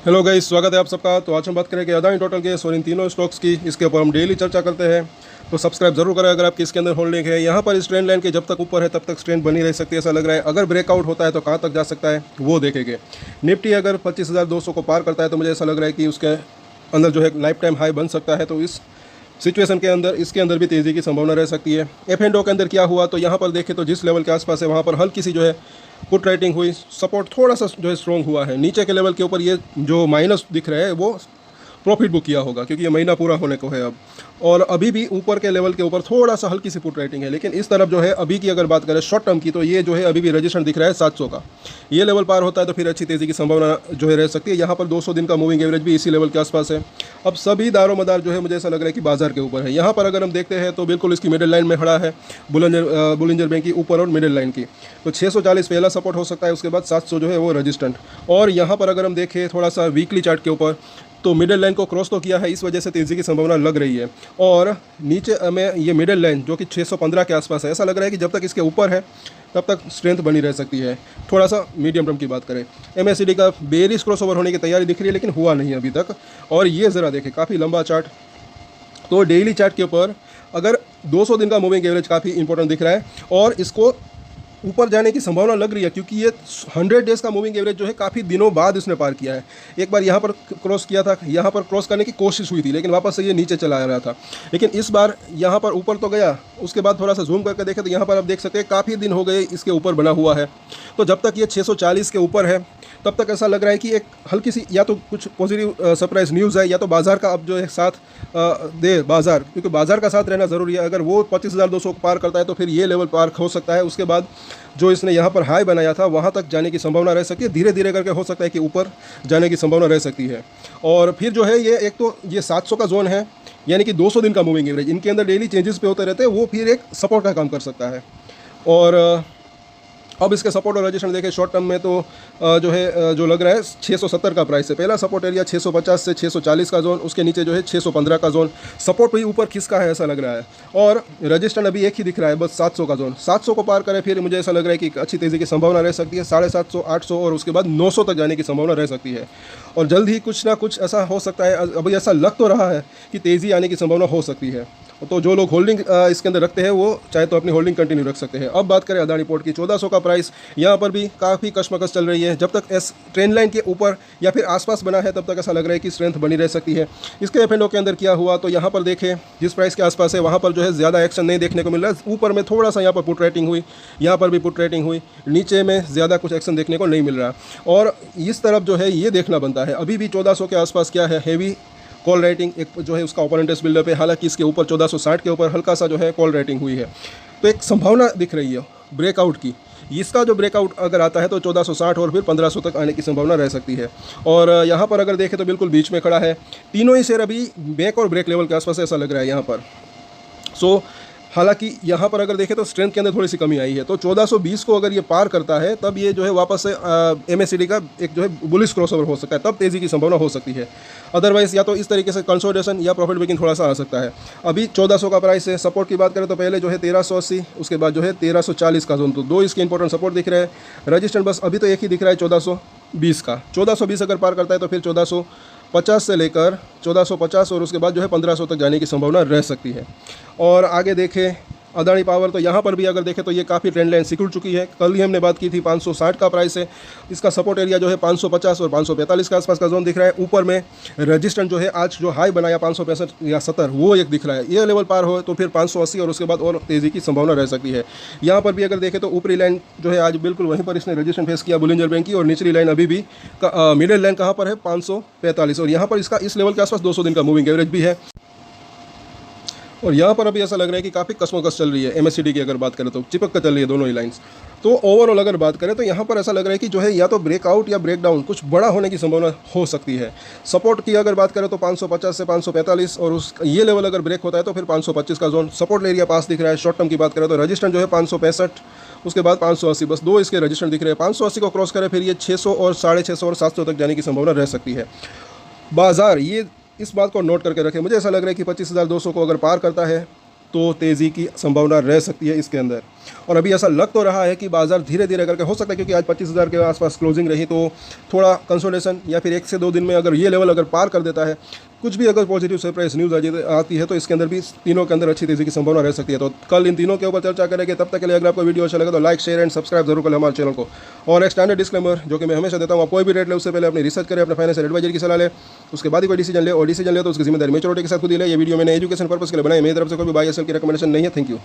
Hello guys, स्वागत है आप सबका। तो आज हम बात करेंगे अदानी टोटल के और इन तीनों स्टॉक्स की। इसके ऊपर हम डेली चर्चा करते हैं, तो सब्सक्राइब जरूर करें अगर आपकी इसके अंदर होल्डिंग है। यहाँ पर इस ट्रेंड लाइन के जब तक ऊपर है तब तक ट्रेंड बनी रह सकती है ऐसा लग रहा है। अगर ब्रेकआउट होता है तो कहाँ तक जा सकता है वो देखेंगे। निफ्टी अगर 25,200 को पार करता है तो मुझे ऐसा लग रहा है कि उसके अंदर जो है लाइफ टाइम हाई बन सकता है। तो इस सिचुएशन के अंदर इसके अंदर भी तेज़ी की संभावना रह सकती है। एफ एंड ओ के अंदर क्या हुआ, तो यहाँ पर देखें तो जिस लेवल के आसपास है वहाँ पर हल्की सी जो है पुट राइटिंग हुई, सपोर्ट थोड़ा सा जो है स्ट्रॉन्ग हुआ है। नीचे के लेवल के ऊपर ये जो माइनस दिख रहा है वो प्रॉफिट बुक किया होगा, क्योंकि ये महीना पूरा होने को है अब। और अभी भी ऊपर के लेवल के ऊपर थोड़ा सा हल्की सी पुट राइटिंग है, लेकिन इस तरफ जो है अभी की अगर बात करें शॉर्ट टर्म की, तो ये जो है अभी भी रजिस्ट्रेशन दिख रहा है 700 का। ये लेवल पार होता है तो फिर अच्छी तेज़ी की संभावना जो है रह सकती है। यहाँ पर 200 दिन का मूविंग एवरेज भी इसी लेवल के आसपास है। अब सभी दारोमदार जो है मुझे ऐसा लग रहा है कि बाजार के ऊपर है। यहाँ पर अगर हम देखते हैं तो बिल्कुल इसकी मिडिल लाइन में खड़ा है बुलिंजर बैंक की ऊपर और मिडिल लाइन की। तो 640 पहला सपोर्ट हो सकता है, उसके बाद 700 जो है वो रजिस्टेंट। और यहाँ पर अगर हम देखें थोड़ा सा वीकली चार्ट के ऊपर, तो मिडिल लाइन को क्रॉस तो किया है, इस वजह से तेज़ी की संभावना लग रही है। और नीचे हमें ये मिडिल लाइन जो कि 615 के आसपास है, ऐसा लग रहा है कि जब तक इसके ऊपर है तब तक स्ट्रेंथ बनी रह सकती है। थोड़ा सा मीडियम टर्म की बात करें, MACD का बेरिश क्रॉस ओवर होने की तैयारी दिख रही है, लेकिन हुआ नहीं अभी तक। और ये ज़रा देखें काफ़ी लंबा चार्ट, तो डेली चार्ट के ऊपर अगर 200 दिन का मूविंग एवरेज काफ़ी इंपॉर्टेंट दिख रहा है और इसको ऊपर जाने की संभावना लग रही है, क्योंकि ये 100 डेज़ का मूविंग एवरेज जो है काफ़ी दिनों बाद इसने पार किया है। एक बार यहाँ पर क्रॉस किया था, यहाँ पर क्रॉस करने की कोशिश हुई थी, लेकिन वापस से ये नीचे चला आ रहा था। लेकिन इस बार यहाँ पर ऊपर तो गया, उसके बाद थोड़ा सा जूम करके देखें तो यहाँ पर आप देख सकते हैं काफ़ी दिन हो गए इसके ऊपर बना हुआ है। तो जब तक ये 640 के ऊपर है तब तक ऐसा लग रहा है कि एक हल्की सी या तो कुछ पॉजिटिव सरप्राइज न्यूज़ है, या तो बाजार का अब जो है साथ दे बाजार, क्योंकि बाजार का साथ रहना ज़रूरी है। अगर वो 25,200 को पार करता है तो फिर ये लेवल पार हो सकता है। उसके बाद जो इसने यहाँ पर हाई बनाया था वहाँ तक जाने की संभावना रह सकती है। धीरे धीरे करके हो सकता है कि ऊपर जाने की संभावना रह सकती है। और फिर जो है ये एक तो ये 700 का जोन है, यानी कि 200 दिन का मूविंग एवरेज, इनके अंदर डेली चेंजेस पे होते रहते हैं, वो फिर एक सपोर्ट का काम कर सकता है। और अब इसके सपोर्ट और रजिस्ट्रेशन देखें शॉर्ट टर्म में, तो जो है जो लग रहा है 670 का प्राइस है। पहला सपोर्ट एरिया 650 से 640 का जोन, उसके नीचे जो है 615 का जोन। सपोर्ट भी ऊपर खिसका है ऐसा लग रहा है। और रजिस्ट्रेशन अभी एक ही दिख रहा है, बस 700 का जोन। 700 को पार करें फिर मुझे ऐसा लग रहा है कि अच्छी तेज़ी की संभावना रह सकती है। 750, 800 और उसके बाद 900 तक जाने की संभावना रह सकती है। और जल्द ही कुछ ना कुछ ऐसा हो सकता है, अभी ऐसा लग तो रहा है कि तेज़ी आने की संभावना हो सकती है। तो जो लोग होल्डिंग इसके अंदर रखते हैं वो चाहे तो अपनी होल्डिंग कंटिन्यू रख सकते हैं। अब बात करें अदानी पोर्ट की, 1400 का प्राइस, यहाँ पर भी काफ़ी कशमकश चल रही है। जब तक इस ट्रेंड लाइन के ऊपर या फिर आसपास बना है तब तक ऐसा लग रहा है कि स्ट्रेंथ बनी रह सकती है। इसके एफ एंड ओ के अंदर क्या हुआ, तो यहाँ पर देखें जिस प्राइस के आसपास है वहाँ पर जो है ज़्यादा एक्शन नहीं देखने को मिल रहा है। ऊपर में थोड़ा सा यहाँ पर पुट राइटिंग हुई, यहाँ पर भी पुट राइटिंग हुई, नीचे में ज़्यादा कुछ एक्शन देखने को नहीं मिल रहा। और इस तरफ जो है ये देखना बनता है, अभी भी 1400 के आसपास क्या है, हेवी कॉल राइटिंग एक जो है उसका ओपोनेंट्स बिल्डअप है। हालांकि इसके ऊपर 1460 के ऊपर हल्का सा जो है कॉल राइटिंग हुई है, तो एक संभावना दिख रही है ब्रेकआउट की। इसका जो ब्रेकआउट अगर आता है तो 1460 और फिर 1500 तक आने की संभावना रह सकती है। और यहाँ पर अगर देखें तो बिल्कुल बीच में खड़ा है। तीनों ही शेयर अभी बैक और ब्रेक लेवल के आसपास ऐसा लग रहा है यहाँ पर। हालांकि यहाँ पर अगर देखें तो स्ट्रेंथ के अंदर थोड़ी सी कमी आई है। तो 1420 को अगर ये पार करता है तब ये जो है वापस से MACD का एक जो है बुलिश क्रॉसओवर हो सकता है, तब तेज़ी की संभावना हो सकती है। अदरवाइज या तो इस तरीके से कंसोलिडेशन या प्रॉफिट बुकिंग थोड़ा सा आ सकता है। अभी 1400 का प्राइस है। सपोर्ट की बात करें तो पहले जो है 1380, उसके बाद जो है 1340 का जोन, तो दो इसके इंपॉर्टेंट सपोर्ट दिख रहे हैं। रजिस्टेंस बस अभी तो एक ही दिख रहा है 1420 का। 1420 अगर पार करता है तो फिर 1450 से लेकर 1450 और उसके बाद जो है 1500 तक जाने की संभावना रह सकती है। और आगे देखें अदानी पावर, तो यहाँ पर भी अगर देखें तो ये काफ़ी ट्रेंड लाइन सिकुड़ चुकी है। कल ही हमने बात की थी 560 का प्राइस है। इसका सपोर्ट एरिया जो है 550 और 545 के आसपास का जोन दिख रहा है। ऊपर में रजिस्टेंस जो है आज जो हाई बनाया 565 या 70 वो एक दिख रहा है। ये लेवल पार हो तो फिर 580 और उसके बाद और तेज़ी की संभावना रह सकती है। यहाँ पर भी अगर देखें तो ऊपरी लाइन जो है आज बिल्कुल वहीं पर इसने रजिस्टेंस फेस किया बुलिंजर बैंक की, और निचली लाइन अभी भी मिडिल लाइन कहाँ पर है 545, और यहाँ पर इसका इस लेवल के आसपास 200 दिन का मूविंग एवरेज भी है। और यहाँ पर अभी ऐसा लग रहा है कि काफ़ी कशमकश चल रही है। MACD की अगर बात करें तो चिपक कर चल रही है दोनों ही लाइंस। तो ओवरऑल अगर बात करें तो यहाँ पर ऐसा लग रहा है कि जो है या तो ब्रेकआउट या ब्रेकडाउन कुछ बड़ा होने की संभावना हो सकती है। सपोर्ट की अगर बात करें तो 550 से 545 और उस ये लेवल अगर ब्रेक होता है तो फिर 525 का जोन सपोर्ट एरिया पास दिख रहा है। शॉर्ट टर्म की बात करें तो रजिस्टेंस जो है 565, उसके बाद 580, बस दो इसके रजिस्टेंस दिख रहे हैं। 580 को क्रॉस करें फिर ये 600 और 650 और 700 तक जाने की संभावना रह सकती है। बाजार ये इस बात को नोट करके रखें, मुझे ऐसा लग रहा है कि 25,200 को अगर पार करता है तो तेज़ी की संभावना रह सकती है इसके अंदर। और अभी ऐसा लग तो रहा है कि बाजार धीरे धीरे करके, हो सकता है क्योंकि आज 25,000 के आसपास क्लोजिंग रही, तो थोड़ा कंसोलिडेशन या फिर 1 से 2 दिन में अगर ये लेवल अगर पार कर देता है, कुछ भी अगर पॉजिटिव सरप्राइज न्यूज़ आती है तो इसके अंदर भी तीनों के अंदर अच्छी तेजी की संभावना रह सकती है। तो कल इन तीनों के ऊपर चर्चा करेंगे। तब तक के लिए अगर आपको वीडियो अच्छा लगा तो लाइक, शेयर एंड सब्सक्राइब जरूर करें हमारे चैनल को। और एक स्टैंडर्ड डिस्क्लेमर जो कि मैं हमेशा देता हूँ, आप कोई भी रेट ले उससे पहले अपनी रिसर्च करें, अपने फाइनेंशियल एडवाइजर की सलाह ले, उसके बाद ही कोई डिसीजन ले, और डिसीजन ले तो उसकी जिम्मेदारी मेच्योरिटी के साथ खुद ही ले। ये वीडियो मैंने एजुकेशन पर्पस के लिए बनाई, मेरी तरफ से कोई भी बाय या सेल की रिकमेंडेशन नहीं है। Thank you.